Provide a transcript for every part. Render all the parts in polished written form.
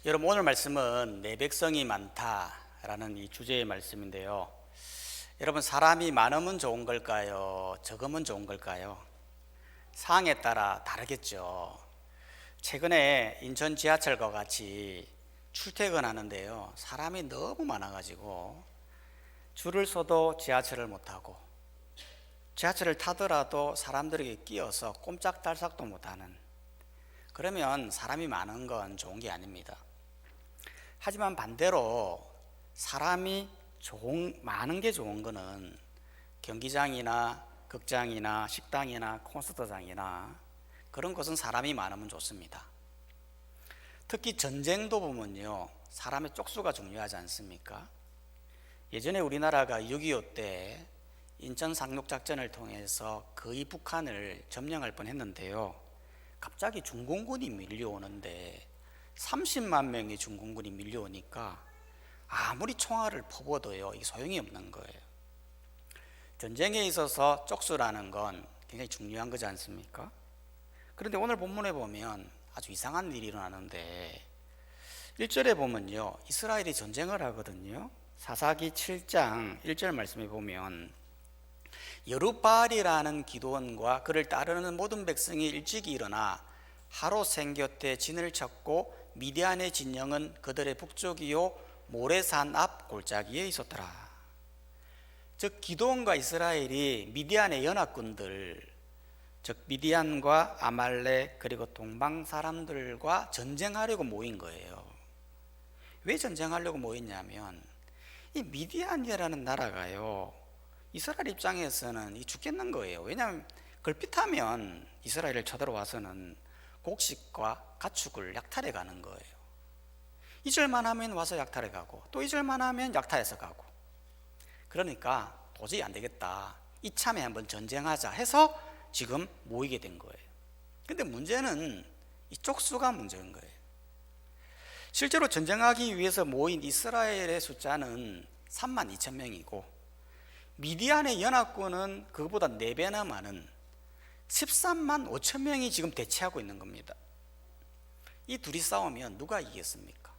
여러분, 오늘 말씀은 내 백성이 많다라는 이 주제의 말씀인데요. 여러분, 사람이 많으면 좋은 걸까요? 적으면 좋은 걸까요? 상황에 따라 다르겠죠. 최근에 인천 지하철과 같이 출퇴근하는데요, 사람이 너무 많아가지고 줄을 서도 지하철을 못 타고, 지하철을 타더라도 사람들에게 끼어서 꼼짝달싹도 못하는, 그러면 사람이 많은 건 좋은 게 아닙니다. 하지만 반대로 사람이 많은 게 좋은 거는 경기장이나 극장이나 식당이나 콘서트장이나 그런 곳은 사람이 많으면 좋습니다. 특히 전쟁도 보면요, 사람의 쪽수가 중요하지 않습니까? 예전에 우리나라가 6.25 때 인천 상륙작전을 통해서 거의 북한을 점령할 뻔했는데요, 갑자기 중공군이 밀려오는데 30만 명의 중공군이 밀려오니까 아무리 총알을 퍼부어도요, 이게 소용이 없는 거예요. 전쟁에 있어서 쪽수라는 건 굉장히 중요한 거지 않습니까? 그런데 오늘 본문에 보면 아주 이상한 일이 일어나는데, 1절에 보면요, 이스라엘이 전쟁을 하거든요. 사사기 7장 1절 말씀에 보면 여룻바알이라는 기드온과 그를 따르는 모든 백성이 일찍이 일어나 하루 생곁에 진을 쳤고 미디안의 진영은 그들의 북쪽이요 모레산 앞 골짜기에 있었더라. 즉 기드온과 이스라엘이 미디안의 연합군들, 즉 미디안과 아말렉 그리고 동방 사람들과 전쟁하려고 모인 거예요. 왜 전쟁하려고 모였냐면 이 미디안이라는 나라가요, 이스라엘 입장에서는 죽겠는 거예요. 왜냐하면 걸핏하면 이스라엘을 쳐들어와서는 곡식과 가축을 약탈해 가는 거예요. 잊을만 하면 와서 약탈해 가고, 또 잊을만 하면 약탈해서 가고. 그러니까 도저히 안 되겠다, 이참에 한번 전쟁하자 해서 지금 모이게 된 거예요. 근데 문제는 이 쪽수가 문제인 거예요. 실제로 전쟁하기 위해서 모인 이스라엘의 숫자는 32,000명이고 미디안의 연합군은 그것보다 4배나 많은 13만 5천 명이 지금 대치하고 있는 겁니다. 이 둘이 싸우면 누가 이기겠습니까?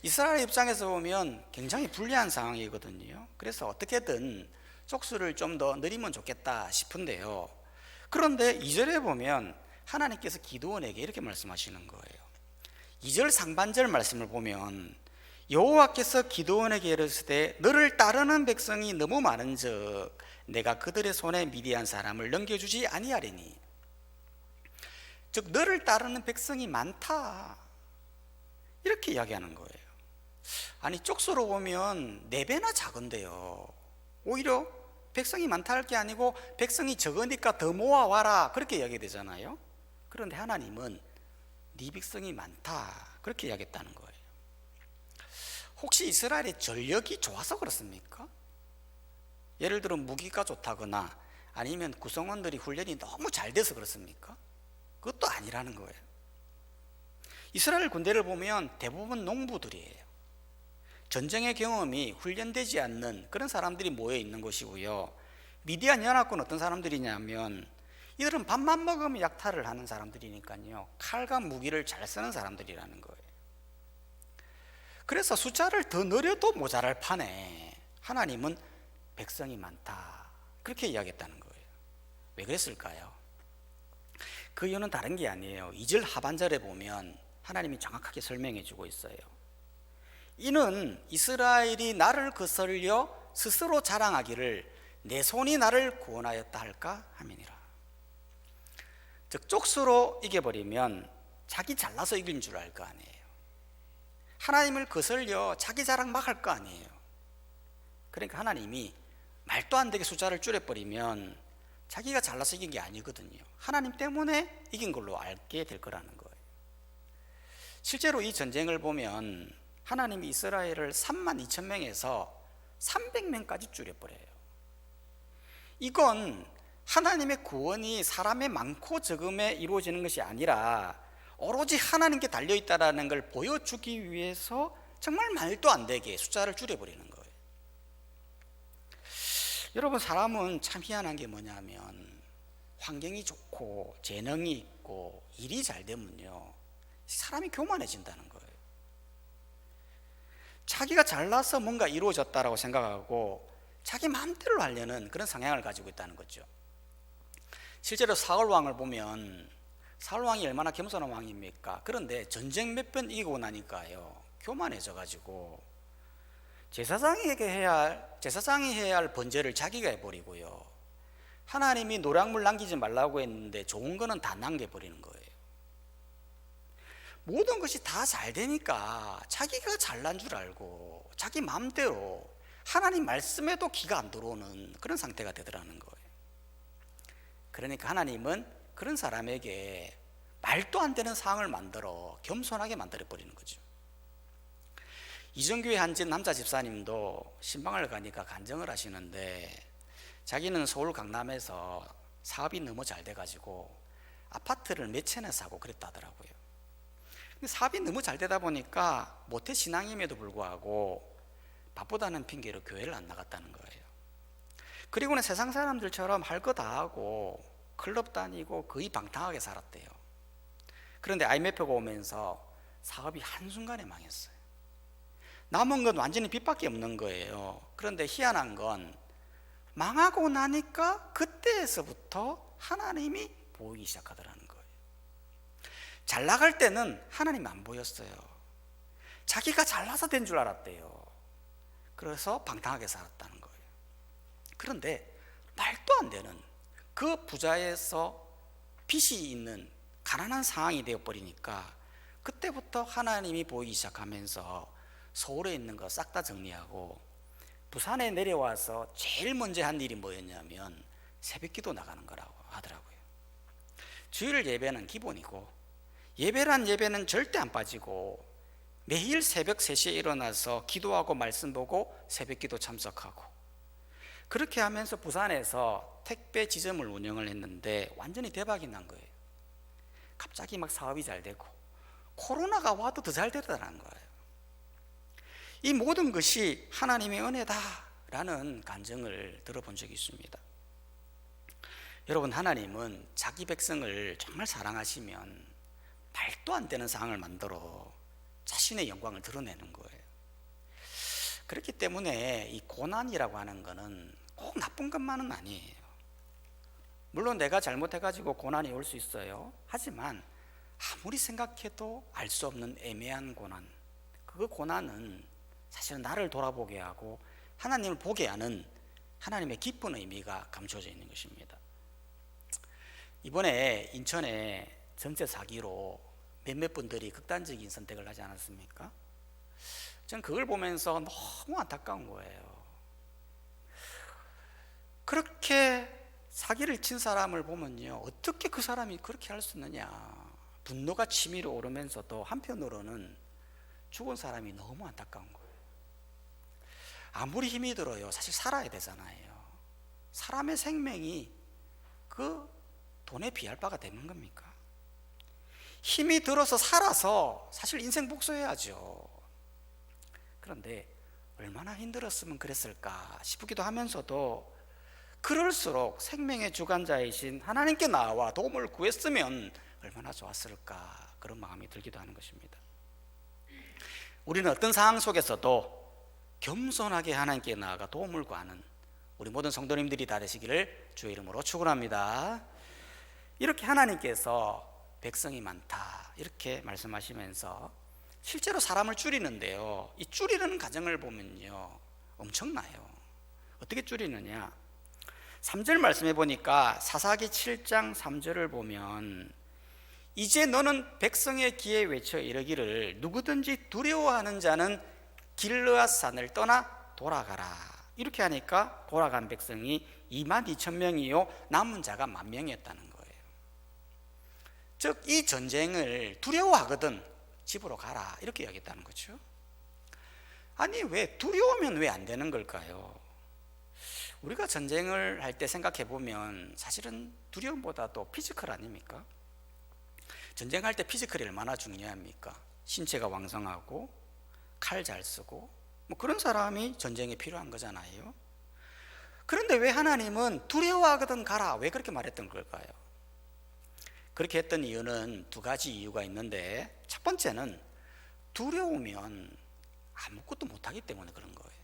이스라엘 입장에서 보면 굉장히 불리한 상황이거든요. 그래서 어떻게든 쪽수를 좀 더 늘리면 좋겠다 싶은데요, 그런데 2절에 보면 하나님께서 기드온에게 이렇게 말씀하시는 거예요. 2절 상반절 말씀을 보면 여호와께서 기드온에게 이르시되 너를 따르는 백성이 너무 많은즉 내가 그들의 손에 미디안 사람을 넘겨주지 아니하리니. 즉 너를 따르는 백성이 많다, 이렇게 이야기하는 거예요. 아니, 쪽수로 보면 4배나 작은데요, 오히려 백성이 많다 할 게 아니고 백성이 적으니까 더 모아와라, 그렇게 이야기되잖아요. 그런데 하나님은 네 백성이 많다, 그렇게 이야기했다는 거예요. 혹시 이스라엘의 전력이 좋아서 그렇습니까? 예를 들어 무기가 좋다거나 아니면 구성원들이 훈련이 너무 잘 돼서 그렇습니까? 그것도 아니라는 거예요. 이스라엘 군대를 보면 대부분 농부들이에요. 전쟁의 경험이 훈련되지 않는 그런 사람들이 모여 있는 것이고요. 미디안 연합군 어떤 사람들이냐면 이들은 밥만 먹으면 약탈을 하는 사람들이니까요, 칼과 무기를 잘 쓰는 사람들이라는 거예요. 그래서 숫자를 더 늘려도 모자랄 판에 하나님은 백성이 많다, 그렇게 이야기했다는 거예요. 왜 그랬을까요? 그 이유는 다른 게 아니에요. 2절 하반절에 보면 하나님이 정확하게 설명해 주고 있어요. 이는 이스라엘이 나를 거슬려 스스로 자랑하기를 내 손이 나를 구원하였다 할까 함이니라. 즉 쪽수로 이겨버리면 자기 잘나서 이긴 줄 알 거 아니에요. 하나님을 거슬려 자기 자랑 막 할 거 아니에요. 그러니까 하나님이 말도 안 되게 숫자를 줄여버리면 자기가 잘나서 이긴 게 아니거든요. 하나님 때문에 이긴 걸로 알게 될 거라는 거예요. 실제로 이 전쟁을 보면 하나님이 이스라엘을 32,000명에서 300명까지 줄여버려요. 이건 하나님의 구원이 사람의 많고 적음에 이루어지는 것이 아니라 오로지 하나님께 달려있다는 걸 보여주기 위해서 정말 말도 안 되게 숫자를 줄여버리는 거예요. 여러분, 사람은 참 희한한 게 뭐냐면 환경이 좋고 재능이 있고 일이 잘 되면요, 사람이 교만해진다는 거예요. 자기가 잘나서 뭔가 이루어졌다라고 생각하고 자기 마음대로 하려는 그런 성향을 가지고 있다는 거죠. 실제로 사울 왕을 보면 사울 왕이 얼마나 겸손한 왕입니까? 그런데 전쟁 몇 번 이기고 나니까요, 교만해져 가지고 제사장이 해야 할 번제를 자기가 해버리고요, 하나님이 노략물 남기지 말라고 했는데 좋은 거는 다 남겨버리는 거예요. 모든 것이 다 잘 되니까 자기가 잘난 줄 알고 자기 마음대로 하나님 말씀에도 귀가 안 들어오는 그런 상태가 되더라는 거예요. 그러니까 하나님은 그런 사람에게 말도 안 되는 상황을 만들어 겸손하게 만들어버리는 거죠. 이정교회 한 남자 집사님도 신방을 가니까 간증을 하시는데, 자기는 서울 강남에서 사업이 너무 잘 돼가지고 아파트를 몇 채나 사고 그랬다더라고요. 근데 사업이 너무 잘 되다 보니까 모태 신앙임에도 불구하고 바쁘다는 핑계로 교회를 안 나갔다는 거예요. 그리고는 세상 사람들처럼 할 거 다 하고 클럽 다니고 거의 방탕하게 살았대요. 그런데 IMF가 오면서 사업이 한순간에 망했어요. 남은 건 완전히 빚밖에 없는 거예요. 그런데 희한한 건 망하고 나니까 그때에서부터 하나님이 보이기 시작하더라는 거예요. 잘 나갈 때는 하나님이 안 보였어요. 자기가 잘나서 된 줄 알았대요. 그래서 방탕하게 살았다는 거예요. 그런데 말도 안 되는 그 부자에서 빚이 있는 가난한 상황이 되어버리니까 그때부터 하나님이 보이기 시작하면서 서울에 있는 거 싹 다 정리하고 부산에 내려와서 제일 먼저 한 일이 뭐였냐면 새벽기도 나가는 거라고 하더라고요. 주일 예배는 기본이고, 예배란 예배는 절대 안 빠지고 매일 새벽 3시에 일어나서 기도하고 말씀 보고 새벽기도 참석하고, 그렇게 하면서 부산에서 택배 지점을 운영을 했는데 완전히 대박이 난 거예요. 갑자기 막 사업이 잘 되고 코로나가 와도 더 잘 되더라는 거예요. 이 모든 것이 하나님의 은혜다라는 간증을 들어본 적이 있습니다. 여러분, 하나님은 자기 백성을 정말 사랑하시면 말도 안 되는 상황을 만들어 자신의 영광을 드러내는 거예요. 그렇기 때문에 이 고난이라고 하는 거는 꼭 나쁜 것만은 아니에요. 물론 내가 잘못해가지고 고난이 올 수 있어요. 하지만 아무리 생각해도 알 수 없는 애매한 고난, 그 고난은 사실은 나를 돌아보게 하고 하나님을 보게 하는 하나님의 깊은 의미가 감춰져 있는 것입니다. 이번에 인천에 전세 사기로 몇몇 분들이 극단적인 선택을 하지 않았습니까? 전 그걸 보면서 너무 안타까운 거예요. 그렇게 사기를 친 사람을 보면요, 어떻게 그 사람이 그렇게 할 수 있느냐, 분노가 치밀어 오르면서도 한편으로는 죽은 사람이 너무 안타까운 거예요. 아무리 힘이 들어요, 사실 살아야 되잖아요. 사람의 생명이 그 돈에 비할 바가 되는 겁니까? 힘이 들어서 살아서 사실 인생 복수해야죠. 그런데 얼마나 힘들었으면 그랬을까 싶기도 하면서도, 그럴수록 생명의 주관자이신 하나님께 나와 도움을 구했으면 얼마나 좋았을까, 그런 마음이 들기도 하는 것입니다. 우리는 어떤 상황 속에서도 겸손하게 하나님께 나아가 도움을 구하는 우리 모든 성도님들이 다 되시기를 주의 이름으로 축원합니다. 이렇게 하나님께서 백성이 많다 이렇게 말씀하시면서 실제로 사람을 줄이는데요, 이 줄이는 과정을 보면요 엄청나요. 어떻게 줄이느냐, 3절 말씀해 보니까 사사기 7장 3절을 보면, 이제 너는 백성의 귀에 외쳐 이르기를 누구든지 두려워하는 자는 길르앗산을 떠나 돌아가라. 이렇게 하니까 돌아간 백성이 22,000명이요 남은 자가 10,000명이었다는 거예요. 즉 이 전쟁을 두려워하거든 집으로 가라 이렇게 이야기했다는 거죠. 아니 왜 두려우면 왜 안 되는 걸까요? 우리가 전쟁을 할 때 생각해 보면 사실은 두려움보다도 피지컬 아닙니까? 전쟁할 때 피지컬이 얼마나 중요합니까? 신체가 왕성하고 칼 잘 쓰고 뭐 그런 사람이 전쟁에 필요한 거잖아요. 그런데 왜 하나님은 두려워하거든 가라 왜 그렇게 말했던 걸까요? 그렇게 했던 이유는 두 가지 이유가 있는데, 첫 번째는 두려우면 아무것도 못하기 때문에 그런 거예요.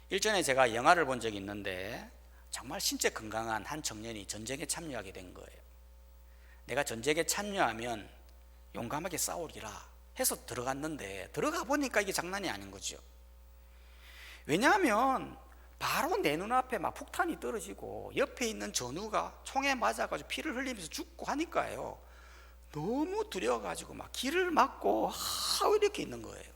일전에 제가 영화를 본 적이 있는데 정말 신체 건강한 한 청년이 전쟁에 참여하게 된 거예요. 내가 전쟁에 참여하면 용감하게 싸우리라 해서 들어갔는데 들어가 보니까 이게 장난이 아닌 거죠. 왜냐하면 바로 내 눈앞에 막 폭탄이 떨어지고 옆에 있는 전우가 총에 맞아가지고 피를 흘리면서 죽고 하니까요, 너무 두려워가지고 막 길을 막고 이렇게 있는 거예요.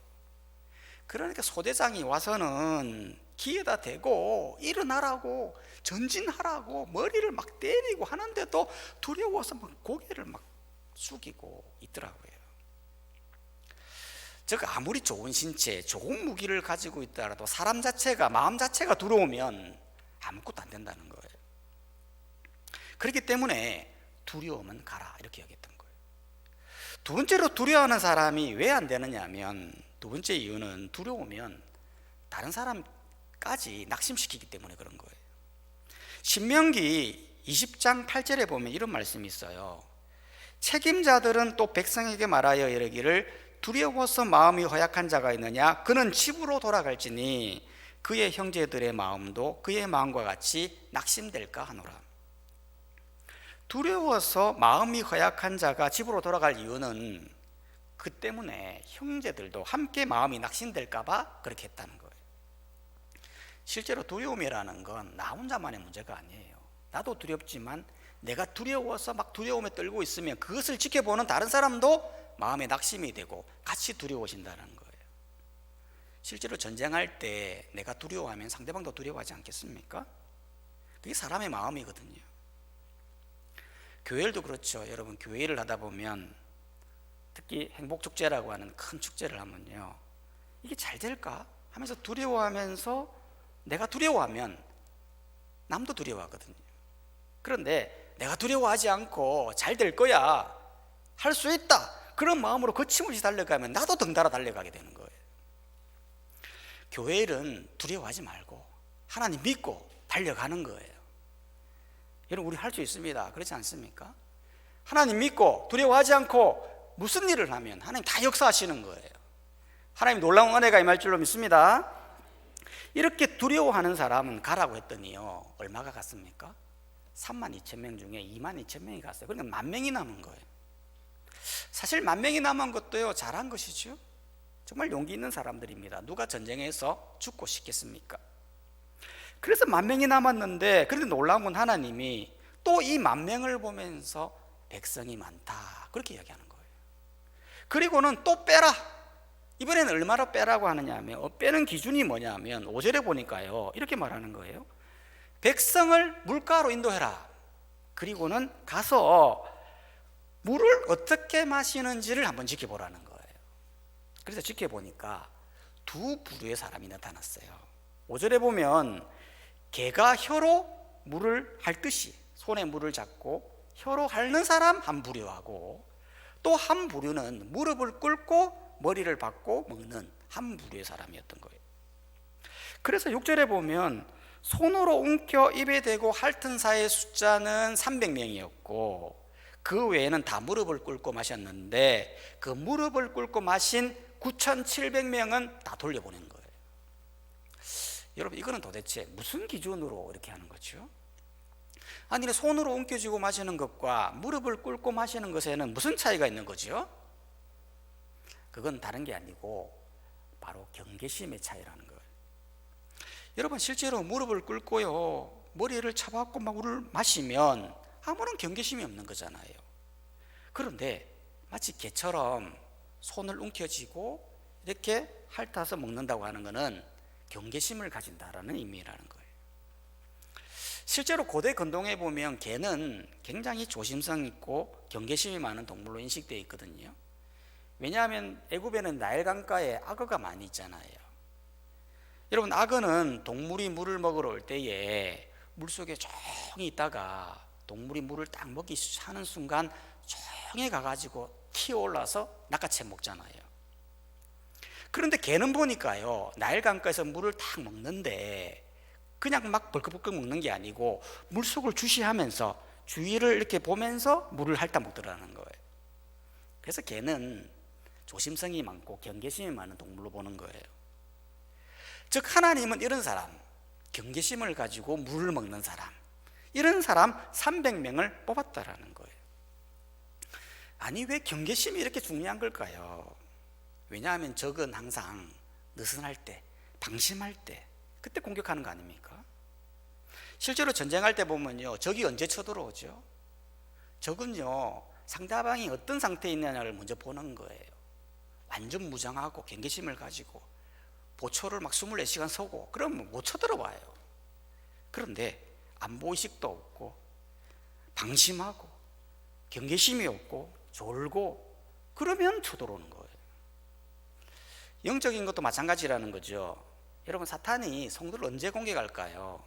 그러니까 소대장이 와서는 귀에다 대고 일어나라고, 전진하라고 머리를 막 때리고 하는데도 두려워서 막 고개를 막 숙이고 있더라고요. 즉 아무리 좋은 신체, 좋은 무기를 가지고 있더라도 사람 자체가, 마음 자체가 두려우면 아무것도 안 된다는 거예요. 그렇기 때문에 두려움은 가라 이렇게 여겼던 거예요. 두 번째로 두려워하는 사람이 왜 안 되느냐 하면, 두 번째 이유는 두려우면 다른 사람까지 낙심시키기 때문에 그런 거예요. 신명기 20장 8절에 보면 이런 말씀이 있어요. 책임자들은 또 백성에게 말하여 이르기를 두려워서 마음이 허약한 자가 있느냐, 그는 집으로 돌아갈지니 그의 형제들의 마음도 그의 마음과 같이 낙심될까 하노라. 두려워서 마음이 허약한 자가 집으로 돌아갈 이유는 그 때문에 형제들도 함께 마음이 낙심될까 봐 그렇게 했다는 거예요. 실제로 두려움이라는 건 나 혼자만의 문제가 아니에요. 나도 두렵지만 내가 두려워서 막 두려움에 떨고 있으면 그것을 지켜보는 다른 사람도 마음에 낙심이 되고 같이 두려워진다는 거예요. 실제로 전쟁할 때 내가 두려워하면 상대방도 두려워하지 않겠습니까? 그게 사람의 마음이거든요. 교회도 그렇죠. 여러분, 교회를 하다 보면 특히 행복축제라고 하는 큰 축제를 하면요, 이게 잘 될까 하면서 두려워하면서, 내가 두려워하면 남도 두려워하거든요. 그런데 내가 두려워하지 않고 잘 될 거야, 할 수 있다, 그런 마음으로 거침없이 달려가면 나도 덩달아 달려가게 되는 거예요. 교회는 두려워하지 말고 하나님 믿고 달려가는 거예요. 여러분, 우리 할 수 있습니다. 그렇지 않습니까? 하나님 믿고 두려워하지 않고 무슨 일을 하면 하나님 다 역사하시는 거예요. 하나님 놀라운 은혜가 임할 줄로 믿습니다. 이렇게 두려워하는 사람은 가라고 했더니요, 얼마가 갔습니까? 32,000명 중에 22,000명이 갔어요. 그러니까 10,000명이 남은 거예요. 사실 10,000명이 남은 것도요, 잘한 것이죠. 정말 용기 있는 사람들입니다. 누가 전쟁에서 죽고 싶겠습니까? 그래서 10,000명이 남았는데, 그런데 놀라운 건 하나님이 또 이 10,000명을 보면서 백성이 많다 그렇게 이야기하는 거예요. 그리고는 또 빼라. 이번에는 얼마나 빼라고 하느냐 하면, 빼는 기준이 뭐냐 하면 5절에 보니까요, 이렇게 말하는 거예요. 백성을 물가로 인도해라. 그리고는 가서 물을 어떻게 마시는지를 한번 지켜보라는 거예요. 그래서 지켜보니까 두 부류의 사람이 나타났어요. 5절에 보면 개가 혀로 물을 핥듯이 손에 물을 잡고 혀로 핥는 사람 한 부류하고, 또 한 부류는 무릎을 꿇고 머리를 박고 먹는 한 부류의 사람이었던 거예요. 그래서 6절에 보면 손으로 움켜 입에 대고 핥은 사의 숫자는 300명이었고 그 외에는 다 무릎을 꿇고 마셨는데, 그 무릎을 꿇고 마신 9,700명은 다 돌려보낸 거예요. 여러분, 이거는 도대체 무슨 기준으로 이렇게 하는 거죠? 아니, 손으로 움켜쥐고 마시는 것과 무릎을 꿇고 마시는 것에는 무슨 차이가 있는 거죠? 그건 다른 게 아니고 바로 경계심의 차이라는 거예요. 여러분, 실제로 무릎을 꿇고요, 머리를 차박고 막 물을 마시면 아무런 경계심이 없는 거잖아요. 그런데 마치 개처럼 손을 움켜쥐고 이렇게 핥아서 먹는다고 하는 것은 경계심을 가진다라는 의미라는 거예요. 실제로 고대 근동에 보면 개는 굉장히 조심성 있고 경계심이 많은 동물로 인식되어 있거든요. 왜냐하면 애굽에는 나일 강가에 악어가 많이 있잖아요. 여러분, 악어는 동물이 물을 먹으러 올 때에 물속에 조용히 있다가 동물이 물을 딱 먹기 하는 순간 조용히 가가지고 튀어올라서 낚아채 먹잖아요. 그런데 개는 보니까요, 나일 강가에서 물을 딱 먹는데 그냥 막 벌컥벌컥 먹는 게 아니고 물속을 주시하면서 주위를 이렇게 보면서 물을 핥아 먹더라는 거예요. 그래서 개는 조심성이 많고 경계심이 많은 동물로 보는 거예요. 즉 하나님은 이런 사람, 경계심을 가지고 물을 먹는 사람, 이런 사람 300명을 뽑았다라는 거예요. 아니 왜 경계심이 이렇게 중요한 걸까요? 왜냐하면 적은 항상 느슨할 때, 방심할 때, 그때 공격하는 거 아닙니까? 실제로 전쟁할 때 보면요, 적이 언제 쳐들어오죠? 적은요, 상대방이 어떤 상태에 있느냐를 먼저 보는 거예요. 완전 무장하고 경계심을 가지고 보초를 막 24시간 서고 그러면 못 쳐들어와요. 그런데 안보의식도 없고 방심하고 경계심이 없고 졸고 그러면 쳐들어오는 거예요. 영적인 것도 마찬가지라는 거죠. 여러분, 사탄이 성도를 언제 공격할까요?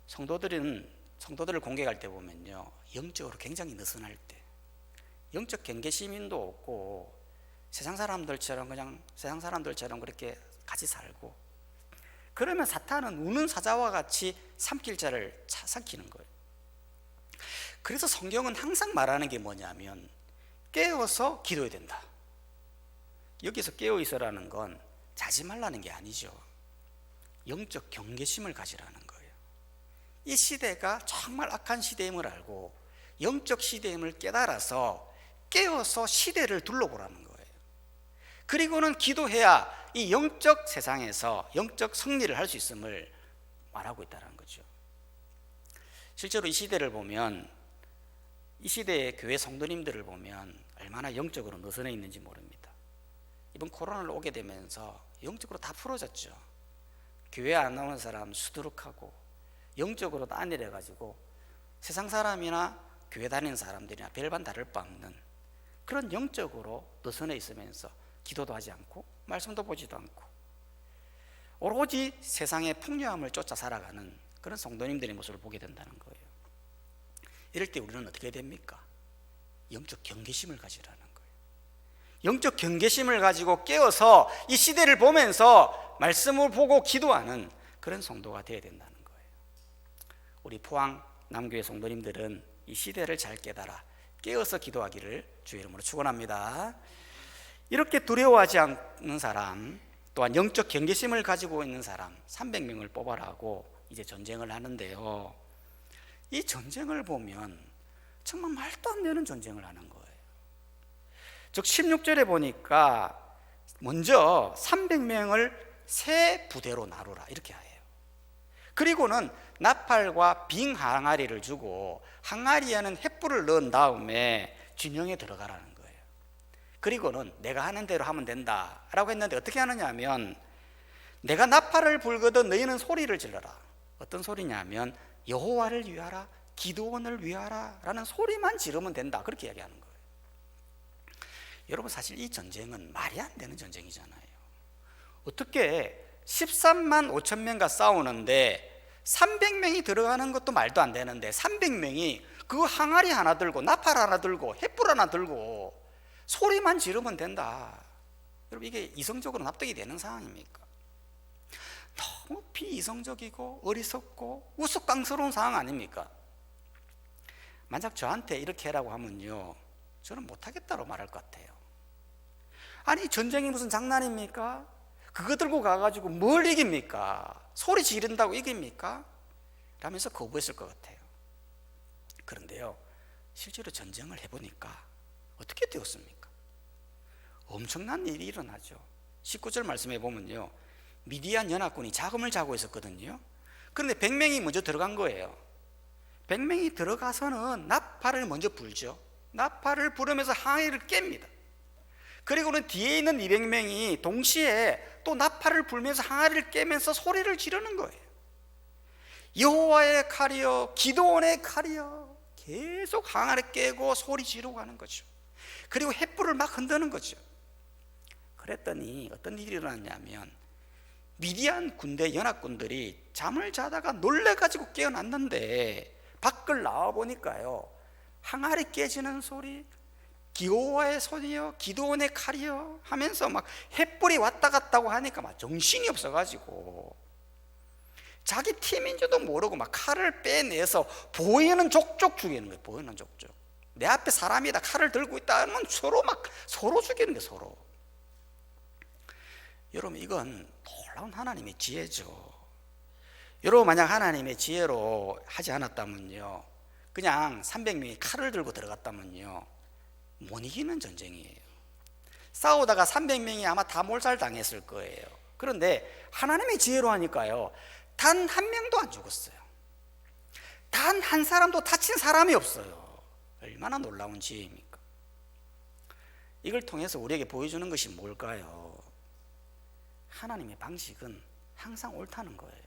성도들을 공격할 때 보면요, 영적으로 굉장히 느슨할 때, 영적 경계심도 없고 세상 사람들처럼 그렇게 같이 살고, 그러면 사탄은 우는 사자와 같이 삼킬 자를 삼키는 거예요. 그래서 성경은 항상 말하는 게 뭐냐면 깨어서 기도해야 된다. 여기서 깨어 있어라는 건 자지 말라는 게 아니죠. 영적 경계심을 가지라는 거예요. 이 시대가 정말 악한 시대임을 알고 영적 시대임을 깨달아서 깨어서 시대를 둘러보라는 거예요. 그리고는 기도해야 이 영적 세상에서 영적 승리를 할 수 있음을 말하고 있다는 거죠. 실제로 이 시대를 보면, 이 시대의 교회 성도님들을 보면 얼마나 영적으로 느슨해 있는지 모릅니다. 이번 코로나를 오게 되면서 영적으로 다 풀어졌죠. 교회 안 나오는 사람 수두룩하고 영적으로 다 안일해가지고 세상 사람이나 교회 다니는 사람들이나 별반 다를 바 없는 그런 영적으로 느슨해 있으면서 기도도 하지 않고 말씀도 보지도 않고 오로지 세상의 풍요함을 쫓아 살아가는 그런 성도님들의 모습을 보게 된다는 거예요. 이럴 때 우리는 어떻게 됩니까? 영적 경계심을 가지라는 거예요. 영적 경계심을 가지고 깨어서 이 시대를 보면서 말씀을 보고 기도하는 그런 성도가 되어야 된다는 거예요. 우리 포항 남교회 성도님들은 이 시대를 잘 깨달아 깨어서 기도하기를 주의 이름으로 축원합니다. 이렇게 두려워하지 않는 사람, 또한 영적 경계심을 가지고 있는 사람 300명을 뽑아라고 이제 전쟁을 하는데요, 이 전쟁을 보면 정말 말도 안 되는 전쟁을 하는 거예요. 즉 16절에 보니까 먼저 300명을 세 부대로 나누라 이렇게 해요. 그리고는 나팔과 빙 항아리를 주고 항아리에는 횃불을 넣은 다음에 진영에 들어가라는 거예요. 그리고는 내가 하는 대로 하면 된다 라고 했는데 어떻게 하느냐 하면, 내가 나팔을 불거든 너희는 소리를 질러라. 어떤 소리냐면 여호와를 위하라, 기드온을 위하라 라는 소리만 지르면 된다, 그렇게 이야기하는 거예요. 여러분, 사실 이 전쟁은 말이 안 되는 전쟁이잖아요. 어떻게 13만 5천 명과 싸우는데 300명이 들어가는 것도 말도 안 되는데 300명이 그 항아리 하나 들고 나팔 하나 들고 횃불 하나 들고 소리만 지르면 된다. 여러분, 이게 이성적으로 납득이 되는 상황입니까? 너무 비이성적이고 어리석고 우스꽝스러운 상황 아닙니까? 만약 저한테 이렇게 해라고 하면요, 저는 못하겠다고 말할 것 같아요. 아니, 전쟁이 무슨 장난입니까? 그거 들고 가가지고 뭘 이깁니까? 소리 지른다고 이깁니까? 라면서 거부했을 것 같아요. 그런데요, 실제로 전쟁을 해보니까 어떻게 되었습니까? 엄청난 일이 일어나죠. 19절 말씀해 보면요, 미디안 연합군이 자금을 자고 있었거든요. 그런데 100명이 먼저 들어간 거예요. 100명이 들어가서는 나팔을 먼저 불죠. 나팔을 부르면서 항해를 깹니다. 그리고는 뒤에 있는 200명이 동시에 또 나팔을 불면서 항아리를 깨면서 소리를 지르는 거예요. 여호와의 칼이여, 기드온의 칼이여, 계속 항아리 깨고 소리 지르고 가는 거죠. 그리고 횃불을 막 흔드는 거죠. 그랬더니 어떤 일이 일어났냐면, 미디안 군대 연합군들이 잠을 자다가 놀래가지고 깨어났는데 밖을 나와보니까요, 항아리 깨지는 소리, 여호와의 손이여, 기드온의 칼이여 하면서 막 횃불이 왔다 갔다고 하니까 막 정신이 없어가지고 자기 팀인 줄도 모르고 막 칼을 빼내서 보이는 족족 죽이는 거예요. 보이는 족족. 내 앞에 사람이다 칼을 들고 있다 하면 서로 죽이는 게 서로. 여러분, 이건 놀라운 하나님의 지혜죠. 여러분, 만약 하나님의 지혜로 하지 않았다면요, 그냥 300명이 칼을 들고 들어갔다면요, 못 이기는 전쟁이에요. 싸우다가 300명이 아마 다 몰살당했을 거예요. 그런데 하나님의 지혜로 하니까요, 단 한 명도 안 죽었어요. 단 한 사람도 다친 사람이 없어요. 얼마나 놀라운 지혜입니까? 이걸 통해서 우리에게 보여주는 것이 뭘까요? 하나님의 방식은 항상 옳다는 거예요.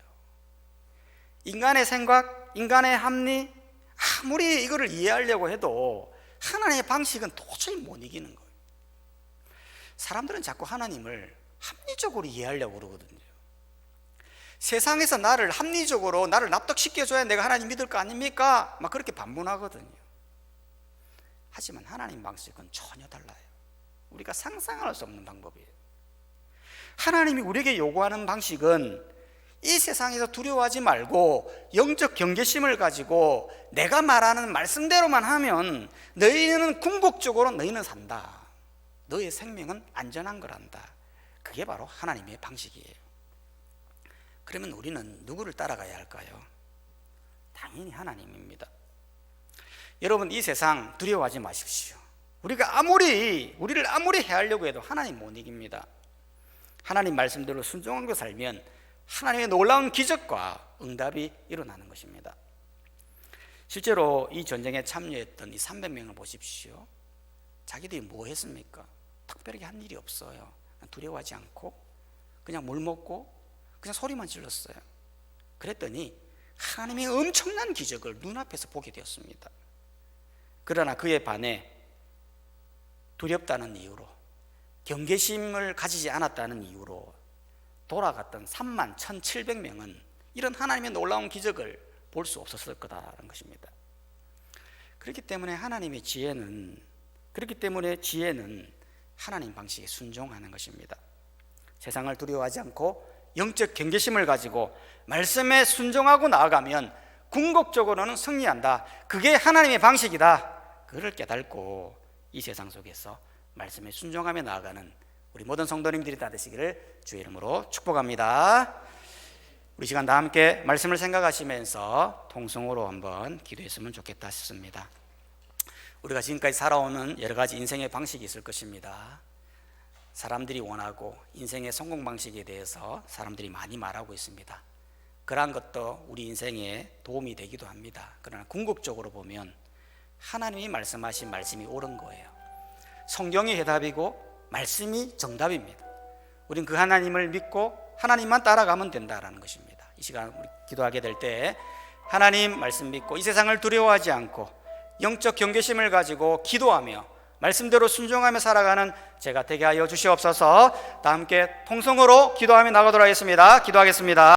인간의 생각, 인간의 합리, 아무리 이거를 이해하려고 해도 하나님의 방식은 도저히 못 이기는 거예요. 사람들은 자꾸 하나님을 합리적으로 이해하려고 그러거든요. 세상에서 나를 합리적으로 나를 납득시켜줘야 내가 하나님 믿을 거 아닙니까? 막 그렇게 반문하거든요. 하지만 하나님 방식은 전혀 달라요. 우리가 상상할 수 없는 방법이에요. 하나님이 우리에게 요구하는 방식은 이 세상에서 두려워하지 말고 영적 경계심을 가지고 내가 말하는 말씀대로만 하면 너희는 궁극적으로 너희는 산다. 너의 생명은 안전한 거란다. 그게 바로 하나님의 방식이에요. 그러면 우리는 누구를 따라가야 할까요? 당연히 하나님입니다. 여러분, 이 세상 두려워하지 마십시오. 우리를 아무리 해하려고 해도 하나님 못 이깁니다. 하나님 말씀대로 순종하고 살면 하나님의 놀라운 기적과 응답이 일어나는 것입니다. 실제로 이 전쟁에 참여했던 이 300명을 보십시오. 자기들이 뭐 했습니까? 특별하게 한 일이 없어요. 두려워하지 않고 그냥 물 먹고 그냥 소리만 질렀어요. 그랬더니 하나님의 엄청난 기적을 눈앞에서 보게 되었습니다. 그러나 그에 반해 두렵다는 이유로, 경계심을 가지지 않았다는 이유로 돌아갔던 31,700명은 이런 하나님의 놀라운 기적을 볼 수 없었을 거다라는 것입니다. 그렇기 때문에 지혜는 하나님 방식에 순종하는 것입니다. 세상을 두려워하지 않고 영적 경계심을 가지고 말씀에 순종하고 나아가면 궁극적으로는 승리한다. 그게 하나님의 방식이다. 그걸 깨닫고 이 세상 속에서 말씀에 순종하며 나아가는 우리 모든 성도님들이 다 되시기를 주의 이름으로 축복합니다. 우리 시간 다 함께 말씀을 생각하시면서 통성으로 한번 기도했으면 좋겠다 싶습니다. 우리가 지금까지 살아오는 여러 가지 인생의 방식이 있을 것입니다. 사람들이 원하고 인생의 성공 방식에 대해서 사람들이 많이 말하고 있습니다. 그러한 것도 우리 인생에 도움이 되기도 합니다. 그러나 궁극적으로 보면 하나님이 말씀하신 말씀이 옳은 거예요. 성경이 해답이고 말씀이 정답입니다. 우린 그 하나님을 믿고 하나님만 따라가면 된다라는 것입니다. 이 시간 우리 기도하게 될 때 하나님 말씀 믿고 이 세상을 두려워하지 않고 영적 경계심을 가지고 기도하며 말씀대로 순종하며 살아가는 제가 되게 하여 주시옵소서. 다 함께 통성으로 기도하며 나가도록 하겠습니다. 기도하겠습니다.